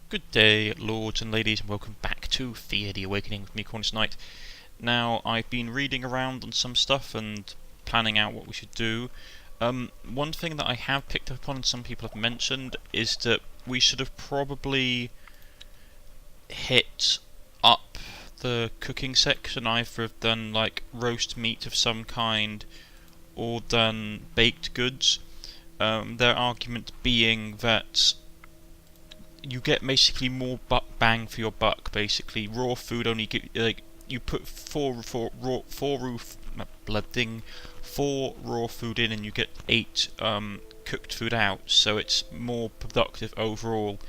Good day, lords and ladies, and welcome back to Thea, the Awakening with me, Cornish-Knight. Now, I've been reading around on some stuff and planning out what we should do. One thing that I have picked up on and some people have mentioned is that we should have probably hit up the cooking section, either have done like roast meat of some kind or done baked goods. Their argument being that you get basically more bang for your buck. Basically, raw food only you put four raw food in, and you get 8 cooked food out. So it's more productive overall.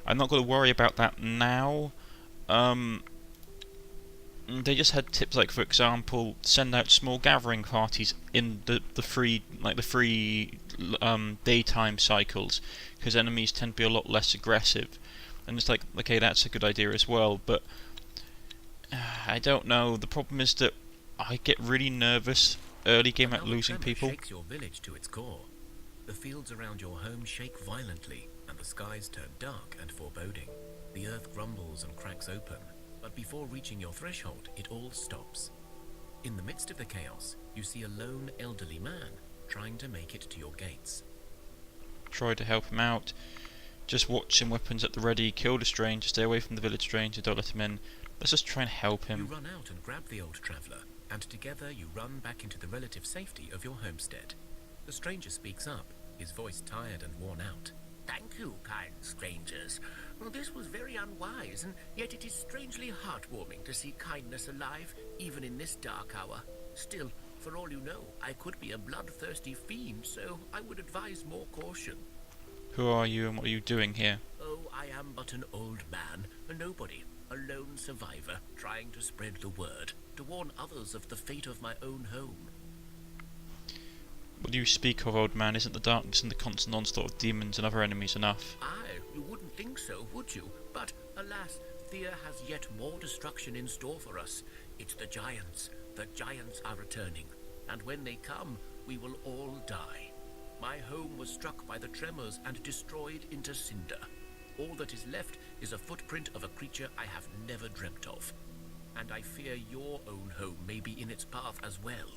I'm not going to worry about that now. They just had tips like, for example, send out small gathering parties in the free daytime cycles, because enemies tend to be a lot less aggressive. And it's like, okay, that's a good idea as well, but I don't know. The problem is that I get really nervous early game at losing people. Shakes your village to its core. The fields around your home shake violently, and the skies turn dark and foreboding. The earth grumbles and cracks open, but before reaching your threshold, it all stops. In the midst of the chaos, you see a lone elderly man trying to make it to your gates. Try to help him out. Just watch him, weapons at the ready, kill the stranger, stay away from the village stranger, don't let him in. Let's just try and help him. You run out and grab the old traveller, and together you run back into the relative safety of your homestead. The stranger speaks up, his voice tired and worn out. Thank you, kind strangers. Well, this was very unwise, and yet it is strangely heartwarming to see kindness alive, even in this dark hour. Still, for all you know, I could be a bloodthirsty fiend, so I would advise more caution. Who are you and what are you doing here? Oh, I am but an old man, a nobody, a lone survivor, trying to spread the word, to warn others of the fate of my own home. What do you speak of, old man? Isn't the darkness and the constant onslaught of demons and other enemies enough? Aye, you wouldn't think so, would you? But, alas, Thea has yet more destruction in store for us. It's the giants. The giants are returning, and when they come, we will all die. My home was struck by the tremors and destroyed into cinder. All that is left is a footprint of a creature I have never dreamt of. And I fear your own home may be in its path as well.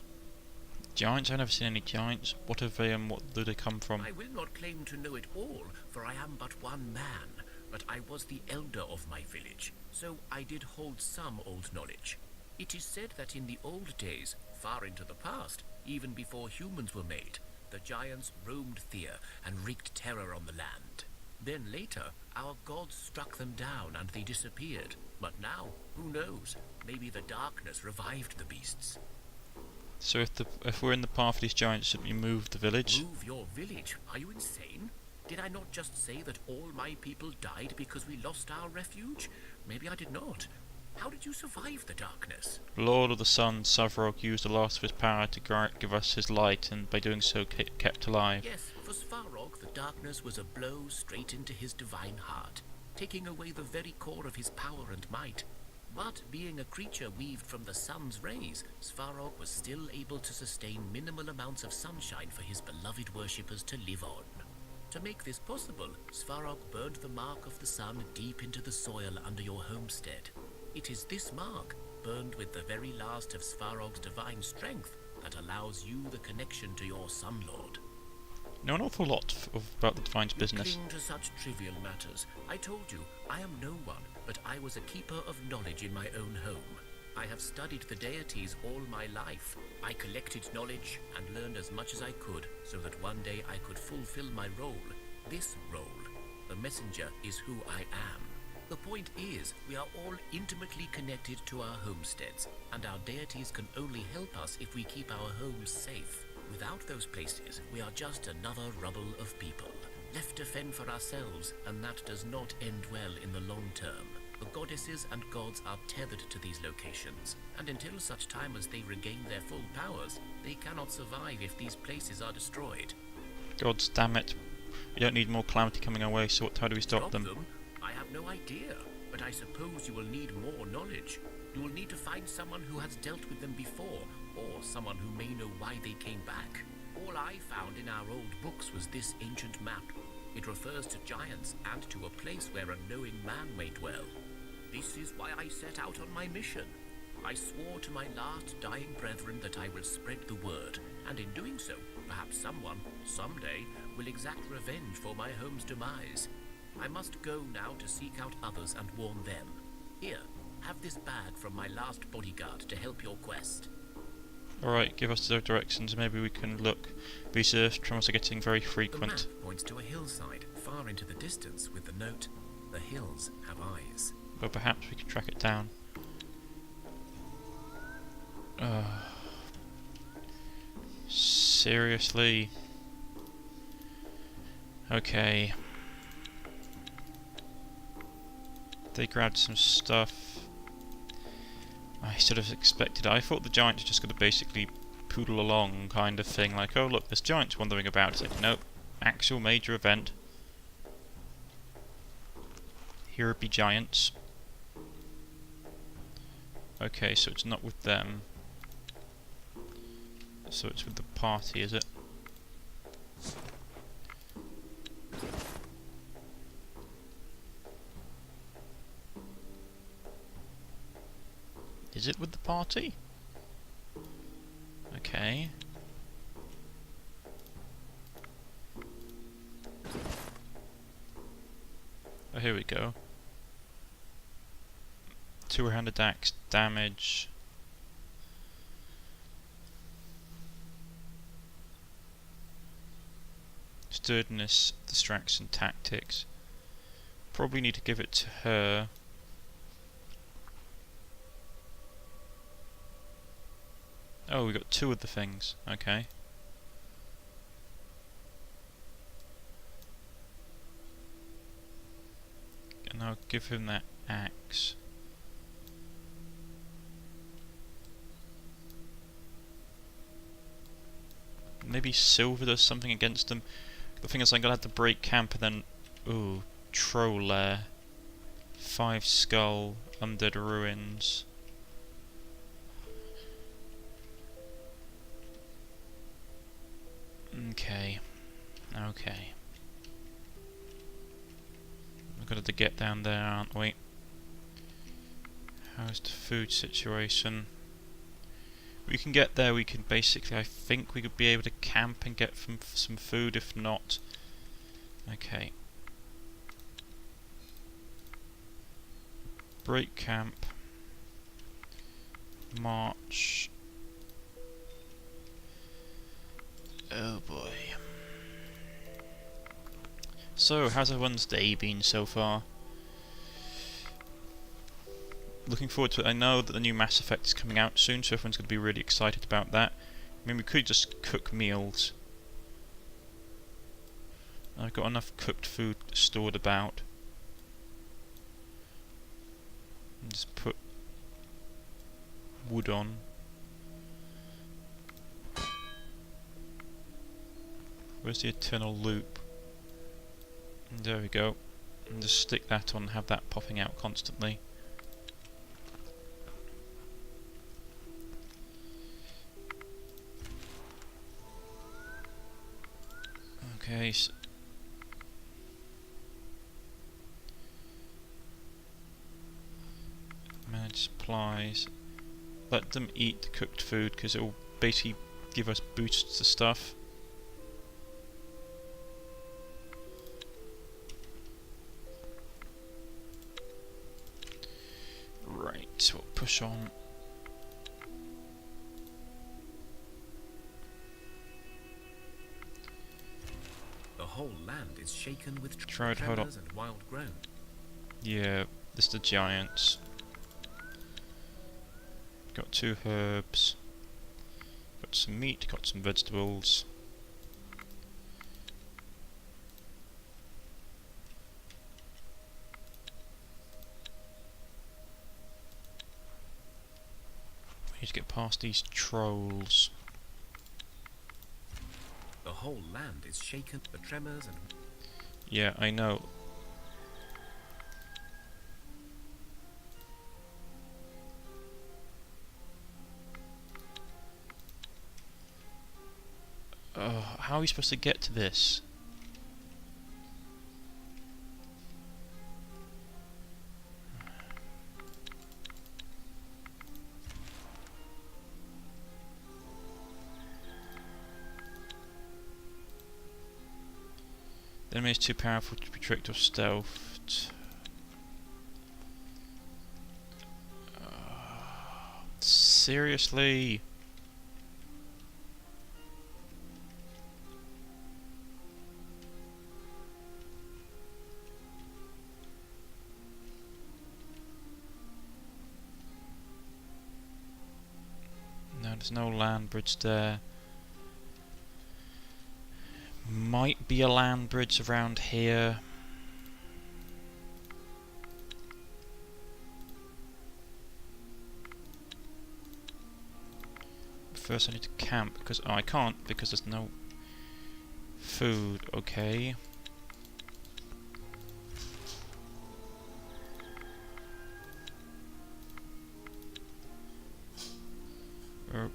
Giants? I've never seen any giants. What have they and what do they come from? I will not claim to know it all, for I am but one man, but I was the elder of my village, so I did hold some old knowledge. It is said that in the old days, far into the past, even before humans were made, the giants roamed Thea and wreaked terror on the land. Then later, our gods struck them down and they disappeared. But now, who knows? Maybe the darkness revived the beasts. So if we're in the path of these giants, should we move the village? Move your village? Are you insane? Did I not just say that all my people died because we lost our refuge? Maybe I did not. How did you survive the darkness? Lord of the Sun, Savrog used the last of his power to give us his light, and by doing so kept alive. Yes, for Svarog, the darkness was a blow straight into his divine heart, taking away the very core of his power and might. But being a creature weaved from the sun's rays, Svarog was still able to sustain minimal amounts of sunshine for his beloved worshippers to live on. To make this possible, Svarog burned the mark of the sun deep into the soil under your homestead. It is this mark, burned with the very last of Svarog's divine strength, that allows you the connection to your Sun Lord. Know an awful lot about the Divine's business. You cling to such trivial matters. I told you, I am no one, but I was a keeper of knowledge in my own home. I have studied the deities all my life. I collected knowledge and learned as much as I could, so that one day I could fulfill my role. This role. The messenger is who I am. The point is, we are all intimately connected to our homesteads, and our deities can only help us if we keep our homes safe. Without those places, we are just another rubble of people, left to fend for ourselves, and that does not end well in the long term. The goddesses and gods are tethered to these locations, and until such time as they regain their full powers, they cannot survive if these places are destroyed. Gods damn it. We don't need more calamity coming our way, so how do we stop them? I have no idea, but I suppose you will need more knowledge. You will need to find someone who has dealt with them before, or someone who may know why they came back. All I found in our old books was this ancient map. It refers to giants and to a place where a knowing man may dwell. This is why I set out on my mission. I swore to my last dying brethren that I will spread the word, and in doing so, perhaps someone, someday, will exact revenge for my home's demise. I must go now to seek out others and warn them. Here, have this bag from my last bodyguard to help your quest. Alright, give us the directions, maybe we can look. These earth tremors are getting very frequent. The map points to a hillside far into the distance with the note, "The hills have eyes." But perhaps we can track it down. Seriously? Okay. They grabbed some stuff. I should have expected it. I thought the giants were just going to basically poodle along kind of thing, like, oh look, there's giants wandering about. It's like, nope, actual major event. Here be giants. Okay, so it's not with them. So it's with the party, is it? Is it with the party? Okay. Oh, here we go. Two-handed axe damage. Sturdiness, distraction, tactics. Probably need to give it to her. Oh, we got two of the things. Okay. And I'll give him that axe. Maybe silver does something against them. The thing is, I'm gonna have to break camp and then. Ooh, troll lair. 5 skull, undead ruins. Okay. Okay. We've got to get down there, aren't we? How's the food situation? We can get there, we can basically, I think we could be able to camp and get some food, if not. Okay. Break camp. March. Oh boy. So, how's everyone's day been so far? Looking forward to it. I know that the new Mass Effect is coming out soon, so everyone's going to be really excited about that. I mean, we could just cook meals. I've got enough cooked food stored about. And just put wood on. Where's the eternal loop? And there we go. And just stick that on and have that popping out constantly. Okay, so manage supplies. Let them eat the cooked food because it will basically give us boosts to stuff. Right, so we'll push on. The whole land is shaken with Tried, hold on. tremors and wild grown. Yeah, this is the giants. Got 2 herbs. Got some meat, got some vegetables. We need to get past these trolls. The whole land is shaken. The tremors and Yeah, I know. How are we supposed to get to this? The enemy is too powerful to be tricked or stealthed. Seriously? No, there's no land bridge there. Might be a land bridge around here. First I need to camp because I can't because there's no food. Okay. I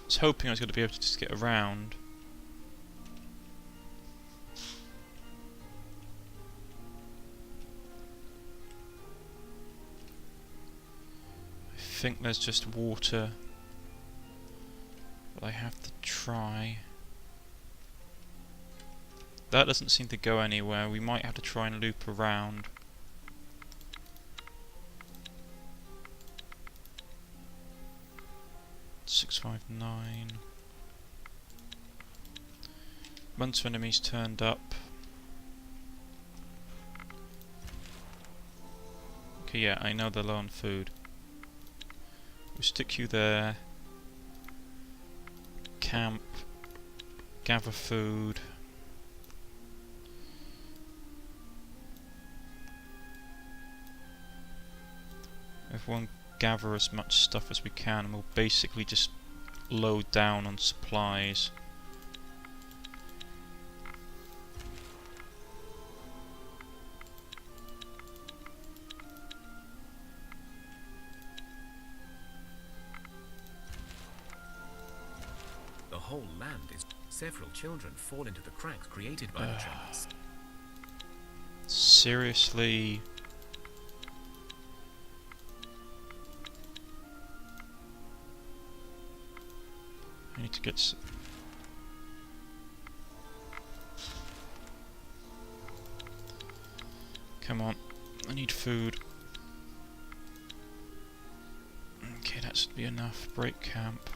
was hoping I was going to be able to just get around. I think there's just water, but I have to try. That doesn't seem to go anywhere. We might have to try and loop around. .659. Bunch of enemies turned up. Okay, yeah, I know they're low on food. We'll stick you there. Camp. Gather food. Everyone gather as much stuff as we can and we'll basically just load down on supplies. The whole land is... Several children fall into the cracks created by the tremors. Seriously? I need to get come on, I need food. Okay, that should be enough. Break camp.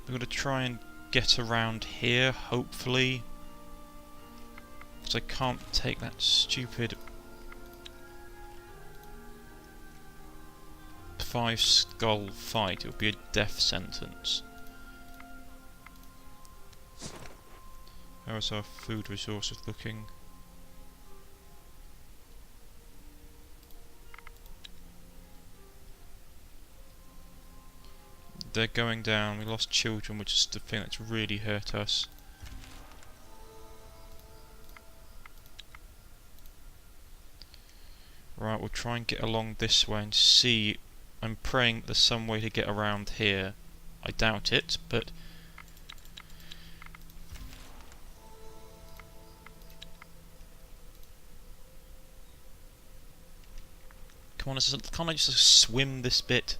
We're gonna try and get around here, hopefully. Because I can't take that stupid 5 skull fight. It would be a death sentence. How is our food resources looking? They're going down. We lost children, which is the thing that's really hurt us. Right, we'll try and get along this way and see. I'm praying there's some way to get around here. I doubt it, but... Come on, can't I just swim this bit?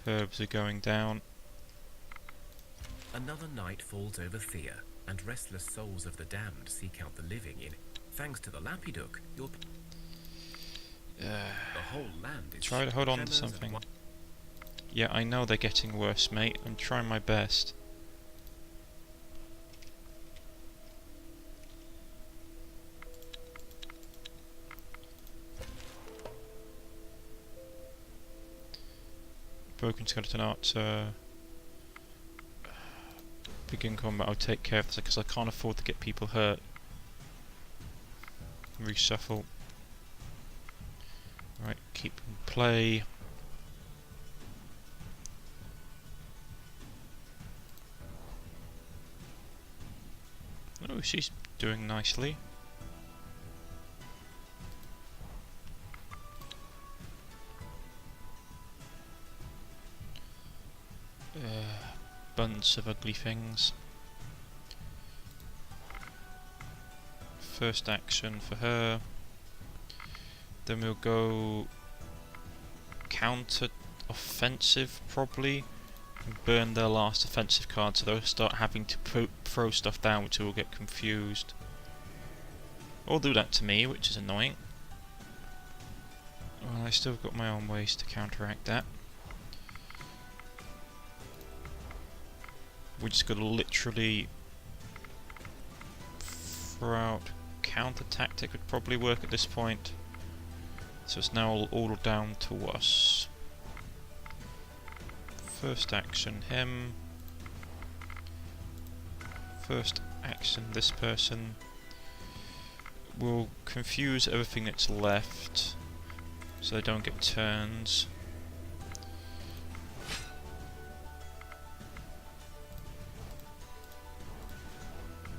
Herbs are going down. Another night falls over Thea, and restless souls of the damned seek out the living in. Thanks to the Lapiduk, your... the whole land is... Try to hold on to something. Yeah, I know they're getting worse, mate. I'm trying my best. Broken skeleton art. Begin combat. I'll take care of this because I can't afford to get people hurt. Reshuffle. Right, keep in play. Oh, she's doing nicely. Bunch of ugly things. First action for her. Then we'll go counter offensive probably. Burn their last offensive card, so they'll start having to throw stuff down, which will get confused. Or do that to me, which is annoying. Well, I still got my own ways to counteract that. We just got to literally throw out counter tactic would probably work at this point. So it's now all down to us. First action him. First action this person. We'll confuse everything that's left so they don't get turns.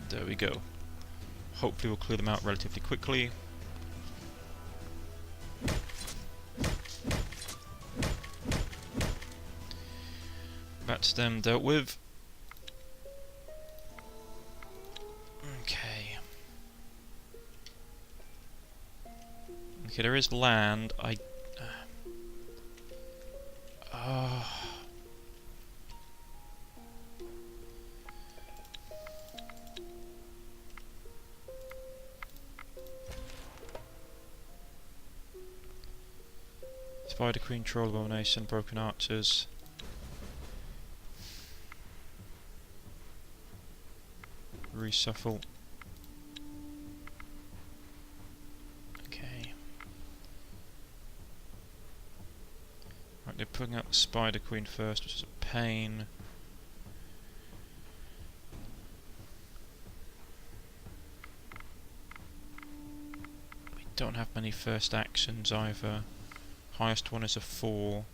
There we go. Hopefully we'll clear them out relatively quickly. That's them dealt with. Okay. Okay, there is land. Spider Queen, Troll Abomination, Broken Archers. Reshuffle. Okay. Right, they're putting out the Spider Queen first, which is a pain. We don't have many first actions either. Highest one is a 4.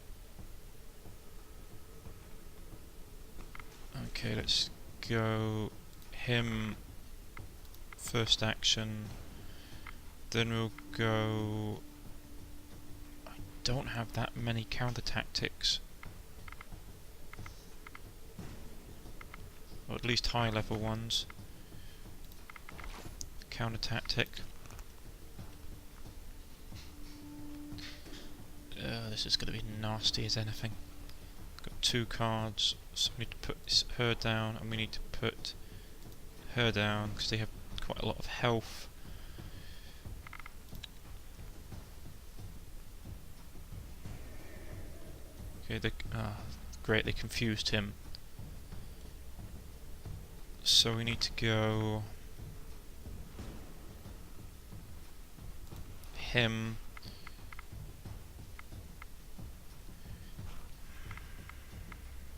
Okay, let's go him first action. Then we'll go... I don't have that many counter tactics. Or at least high level ones. Counter tactic. This is going to be nasty as anything. Got 2 cards, so we need to put her down, and we need to put her down because they have quite a lot of health. Okay, great, they confused him. So we need to go him.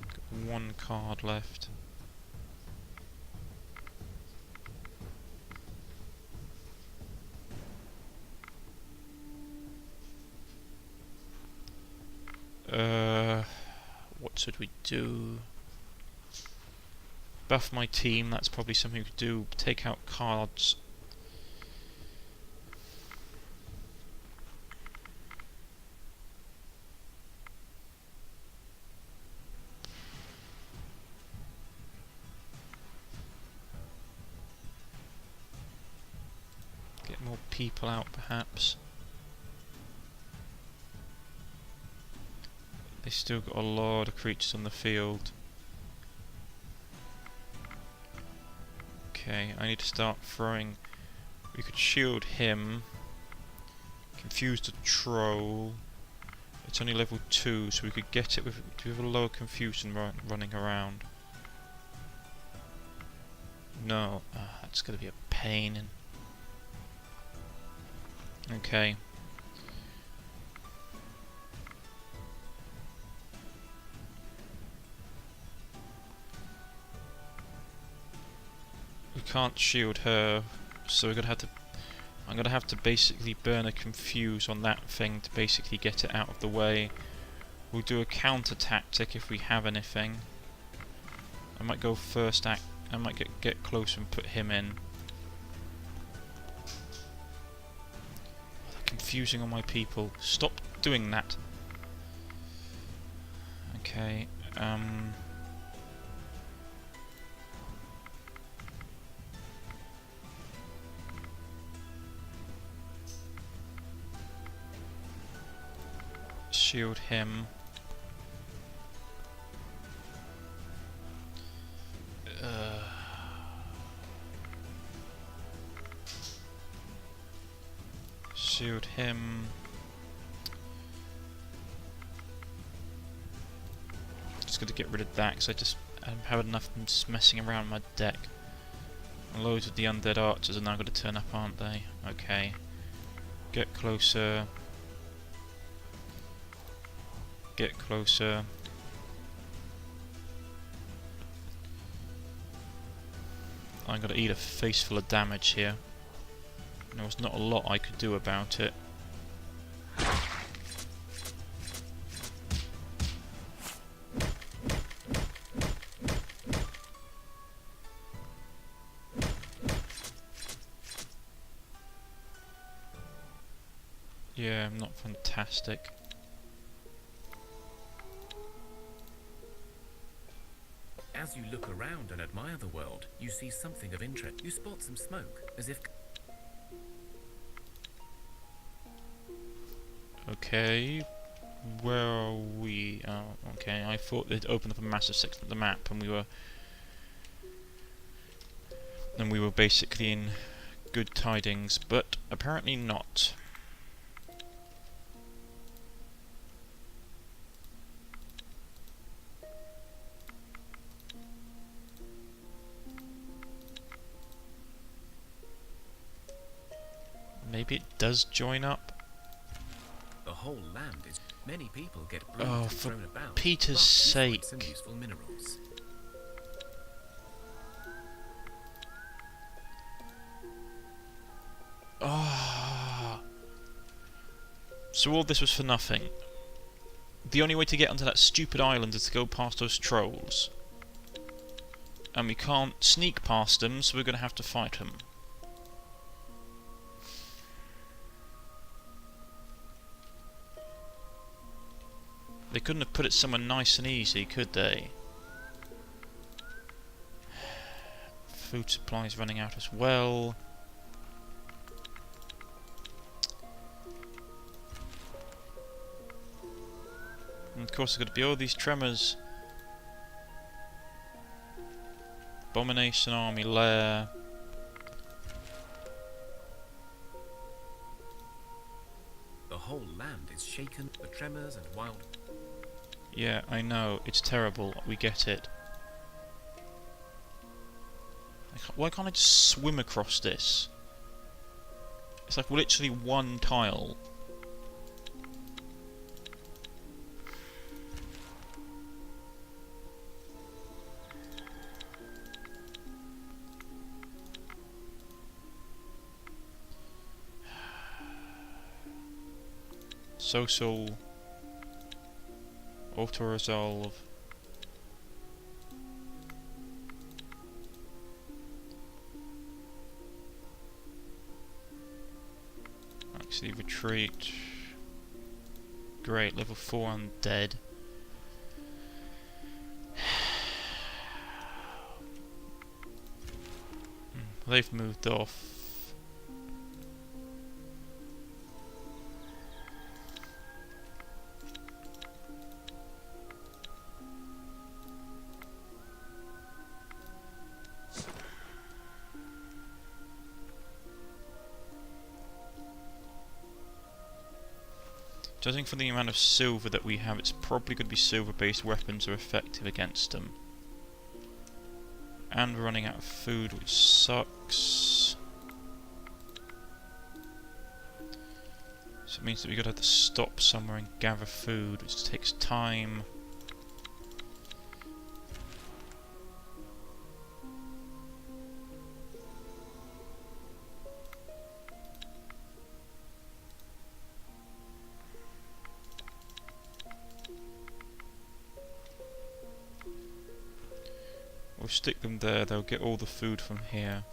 Got 1 card left. What should we do? Buff my team, that's probably something we could do. Take out cards. Get more people out perhaps. They still got a lot of creatures on the field. Okay, I need to start throwing. We could shield him. Confuse the troll. It's only level 2, so we could get it with a lower confusion running around. No, that's going to be a pain. Okay. We can't shield her, so we're gonna have to. I'm gonna have to basically burn a confuse on that thing to basically get it out of the way. We'll do a counter tactic if we have anything. I might go first act. I might get close and put him in. They're confusing all my people. Stop doing that. Okay. Shield him. Shield him. Just gotta get rid of that because I just haven't had enough of them just messing around my deck. And loads of the undead archers are now going to turn up, aren't they? Okay. Get closer. Get closer. I'm going to eat a face full of damage here. There was not a lot I could do about it. Yeah, I'm not fantastic. As you look around and admire the world, you see something of interest. You spot some smoke, as if... Okay, where are we? Oh, okay, I thought they'd opened up a massive section of the map and we were basically in good tidings, but apparently not. Maybe it does join up. The whole land is... Many people get Oh, bruised and for thrown about. Peter's but you find sake. some useful minerals. Ah. So all this was for nothing. The only way to get onto that stupid island is to go past those trolls. And we can't sneak past them, so we're going to have to fight them. They couldn't have put it somewhere nice and easy, could they? Food supplies running out as well. And of course there's got to be all these tremors. Abomination Army Lair. The whole land is shaken, the tremors and wild... Yeah, I know, it's terrible, we get it. Why can't I just swim across this? It's like literally one tile. Social auto-resolve. Actually retreat. Great, level 4 undead. They've moved off. Judging from the amount of silver that we have, it's probably going to be silver-based weapons are effective against them. And we're running out of food, which sucks. So it means that we're going to have to stop somewhere and gather food, which takes time. We'll stick them there, they'll get all the food from here.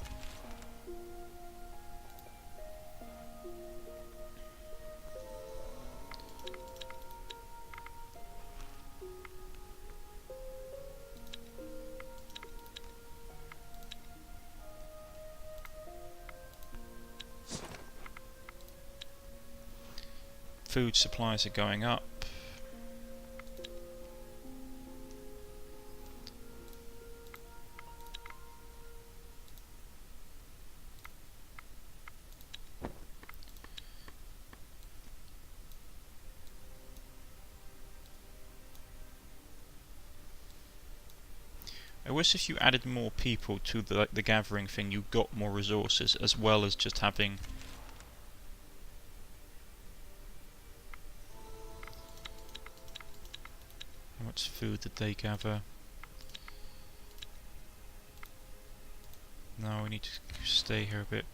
Food supplies are going up. I wish if you added more people to the gathering thing, you got more resources, as well as just having... How much food did they gather? No, we need to stay here a bit.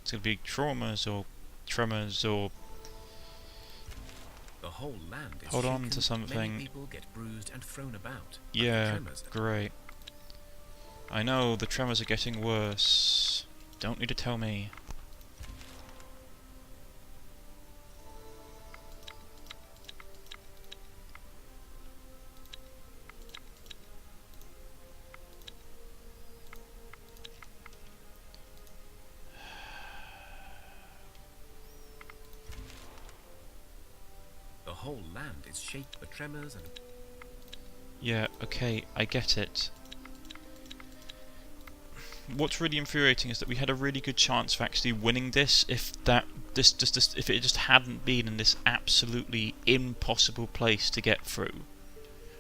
It's gonna be traumas or tremors or... The whole land is Hold on shaken. to something. Many people get bruised and thrown about. Yeah, great. I know, the tremors are getting worse. Don't need to tell me. The whole land is shaken. The tremors and... Yeah, okay, I get it. What's really infuriating is that we had a really good chance of actually winning this if if it just hadn't been in this absolutely impossible place to get through.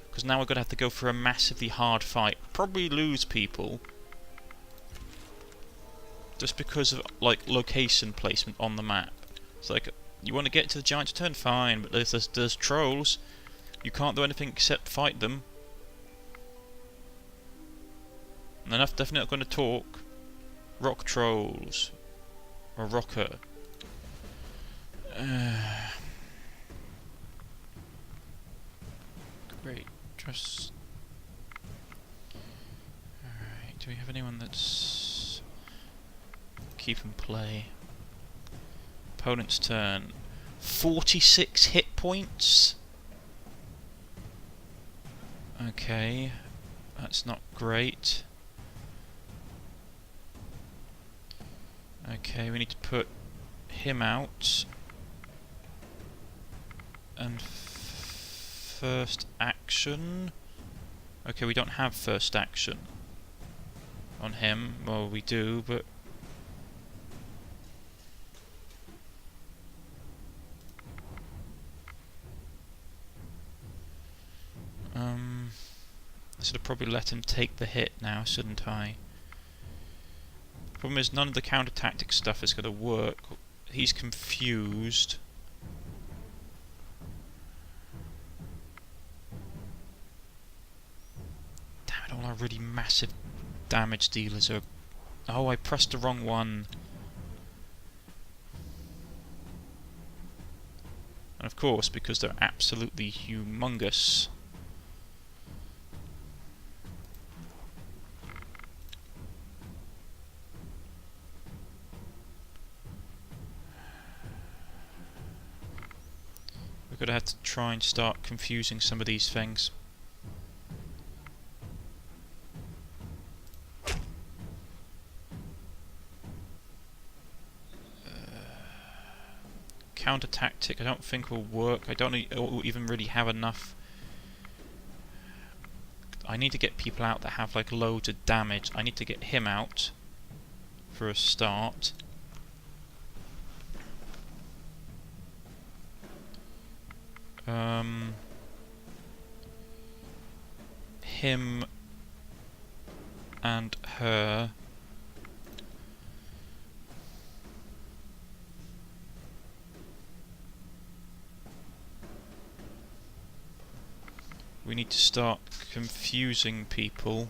Because now we're gonna have to go for a massively hard fight, probably lose people, just because of like location placement on the map. It's like, you want to get to the giant turn, fine, but there's trolls. You can't do anything except fight them. And they're definitely not going to talk. Rock trolls. Or rocker. Great. Just... Alright, do we have anyone that's... Keep and play? Opponent's turn. 46 hit points? Okay. That's not great. Okay, we need to put him out. And first action. Okay, we don't have first action on him. Well, we do, but... I should have probably let him take the hit now, shouldn't I? Problem is, none of the counter-tactic stuff is going to work. He's confused. Damn it, all our really massive damage dealers are... Oh, I pressed the wrong one. And of course, because they're absolutely humongous... We're going to have to try and start confusing some of these things. Counter tactic I don't think will work. I don't even really have enough. I need to get people out that have like loads of damage. I need to get him out for a start. Him and her. We need to start confusing people.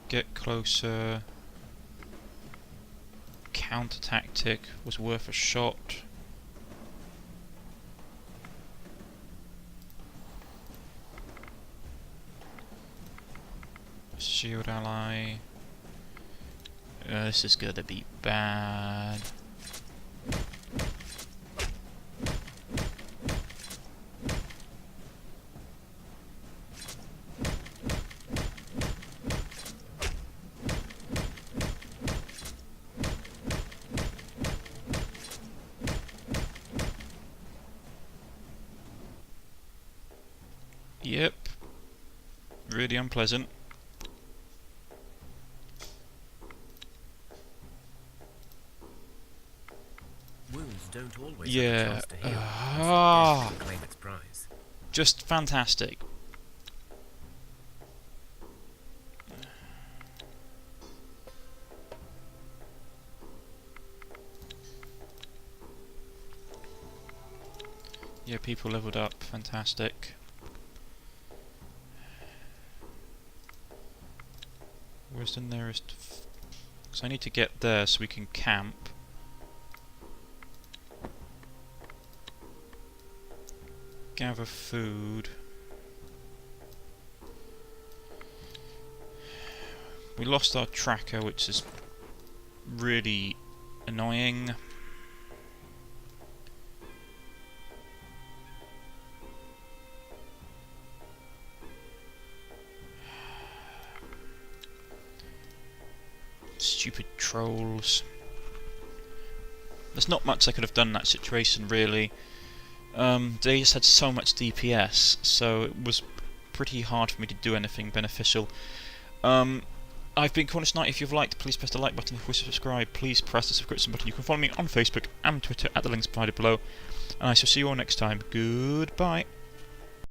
Get closer. Counter tactic was worth a shot. Shield ally. This is gonna be bad. Yep. Really unpleasant. Wounds don't always have a Yeah. chance to heal. Ah. Death can claim its prize. Just fantastic. Yeah, people leveled up. Fantastic. Where's the nearest? Because I need to get there so we can camp. Gather food. We lost our tracker, which is really annoying. Stupid trolls. There's not much I could have done in that situation, really. They just had so much DPS, so it was pretty hard for me to do anything beneficial. I've been Cornish-Knight. If you've liked, please press the like button. If you wish to subscribe, please press the subscription button. You can follow me on Facebook and Twitter at the links provided below. And I shall see you all next time. Goodbye.